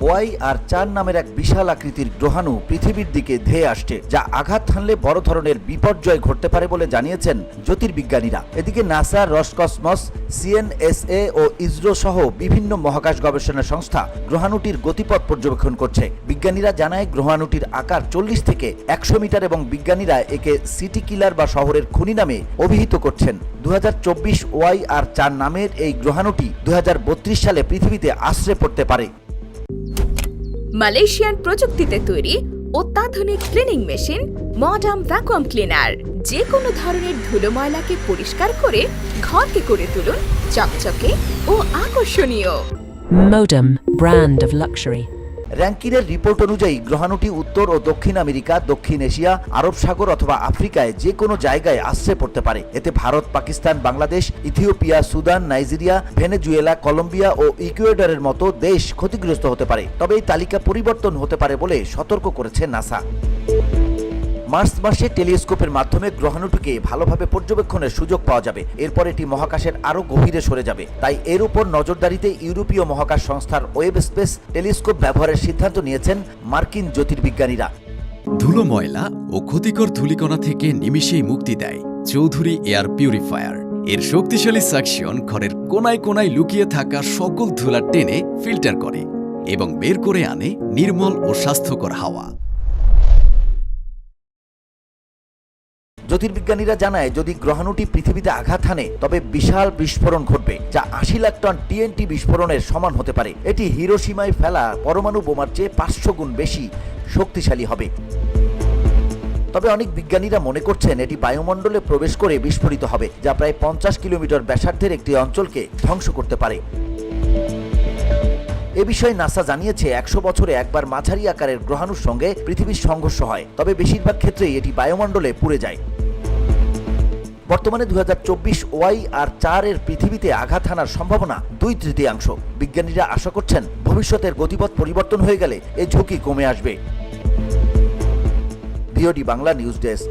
OIR-4 নামের এক বিশাল আকৃতির গ্রহাণু পৃথিবীর দিকে ধেয়ে আসছে, যা আঘাত হানলে বড় ধরনের বিপর্যয় ঘটতে পারে বলে জানিয়েছেন জ্যোতির্বিজ্ঞানীরা। এদিকে নাসা, রসকসমস, CNSA ও ইসরো সহ বিভিন্ন মহাকাশ গবেষণা সংস্থা গ্রহাণুটির গতিপথ পর্যবেক্ষণ করছে। বিজ্ঞানীরা জানায় গ্রহাণুটির আকার 40 থেকে 100 মিটার এবং বিজ্ঞানীরা একে সিটি কিলার বা শহরের খুনি নামে অভিহিত করছেন। 2024 OIR-4 নামের এই গ্রহাণুটি 2032 সালে পৃথিবীতে আছড়ে পড়তে পারে। মালয়েশিয়ান প্রযুক্তিতে তৈরি অত্যাধুনিক cleaning machine modern vacuum cleaner যে কোনো ধরনের ধুলো ময়লাকে পরিষ্কার করে ঘরকে করে তুলুন চকচকে ও আকর্ষণীয়। Modem, brand of luxury. র্যাঙ্কিনের রিপোর্ট অনুযায়ী গ্রহাণুটি উত্তর ও দক্ষিণ আমেরিকা, দক্ষিণ এশিয়া, আরব সাগর অথবা আফ্রিকায় যে কোনো জায়গায় আছড়ে পড়তে পারে। এতে Bharat, Pakistan, Bangladesh, Ethiopia, Sudan, Nigeria, Venezuela, Colombia ও ইকুয়েডরের মতো দেশ ক্ষতিগ্রস্ত হতে পারে। তবে এই তালিকা পরিবর্তন হতে পারে বলে সতর্ক করেছে নাসা। মার্চ মাসে টেলিস্কোপের মাধ্যমে গ্রহাণুটিকে ভালোভাবে পর্যবেক্ষণের সুযোগ পাওয়া যাবে। এরপর এটি মহাকাশের আরও গভীরে সরে যাবে। তাই এর উপর নজরদারিতে ইউরোপীয় মহাকাশ সংস্থার ওয়েব স্পেস টেলিস্কোপ ব্যবহারের সিদ্ধান্ত নিয়েছেন মার্কিন জ্যোতির্বিজ্ঞানীরা। ধুলো, ময়লা ও ক্ষতিকর ধূলিকণা থেকে নিমিষেই মুক্তি দেয় চৌধুরী এয়ার পিউরিফায়ার। এর শক্তিশালী সাকশন ঘরের কোনায় কোনায় লুকিয়ে থাকা সকল ধুলা টেনে ফিল্টার করে এবং বের করে আনে নির্মল ও স্বাস্থ্যকর হাওয়া। জ্যোতির্বিজ্ঞানীরা জানায়, যদি গ্রহাণুটি পৃথিবীতে আঘাত হানে তবে বিশাল বিস্ফোরণ ঘটবে, যা 80 লাখ টন TNT বিস্ফোরণের সমান হতে পারে। এটি হিরোশিমায় ফেলা পরমাণু বোমার চেয়ে 500 গুণ বেশি শক্তিশালী হবে। তবে অনেক বিজ্ঞানীরা মনে করছেন এটি বায়ুমণ্ডলে প্রবেশ করে বিস্ফোরিত হবে, যা প্রায় 50 কিলোমিটার ব্যাসার্ধের একটি অঞ্চলকে ধ্বংস করতে পারে। এ বিষয়ে নাসা জানিয়েছে 100 বছরে একবার মাঝারি আকারের গ্রহাণুর সঙ্গে পৃথিবীর সংঘর্ষ হয়, তবে বেশিরভাগ ক্ষেত্রেই এটি বায়ুমণ্ডলে পুড়ে যায়। বর্তমানে 2024 OIR-4 এর পৃথিবীতে আঘাত হানার সম্ভাবনা 2/3। বিজ্ঞানীরা আশা করছেন ভবিষ্যতের গতিপথ পরিবর্তন হয়ে গেলে এই ঝুঁকি কমে আসবে। VOD Bangla news desk.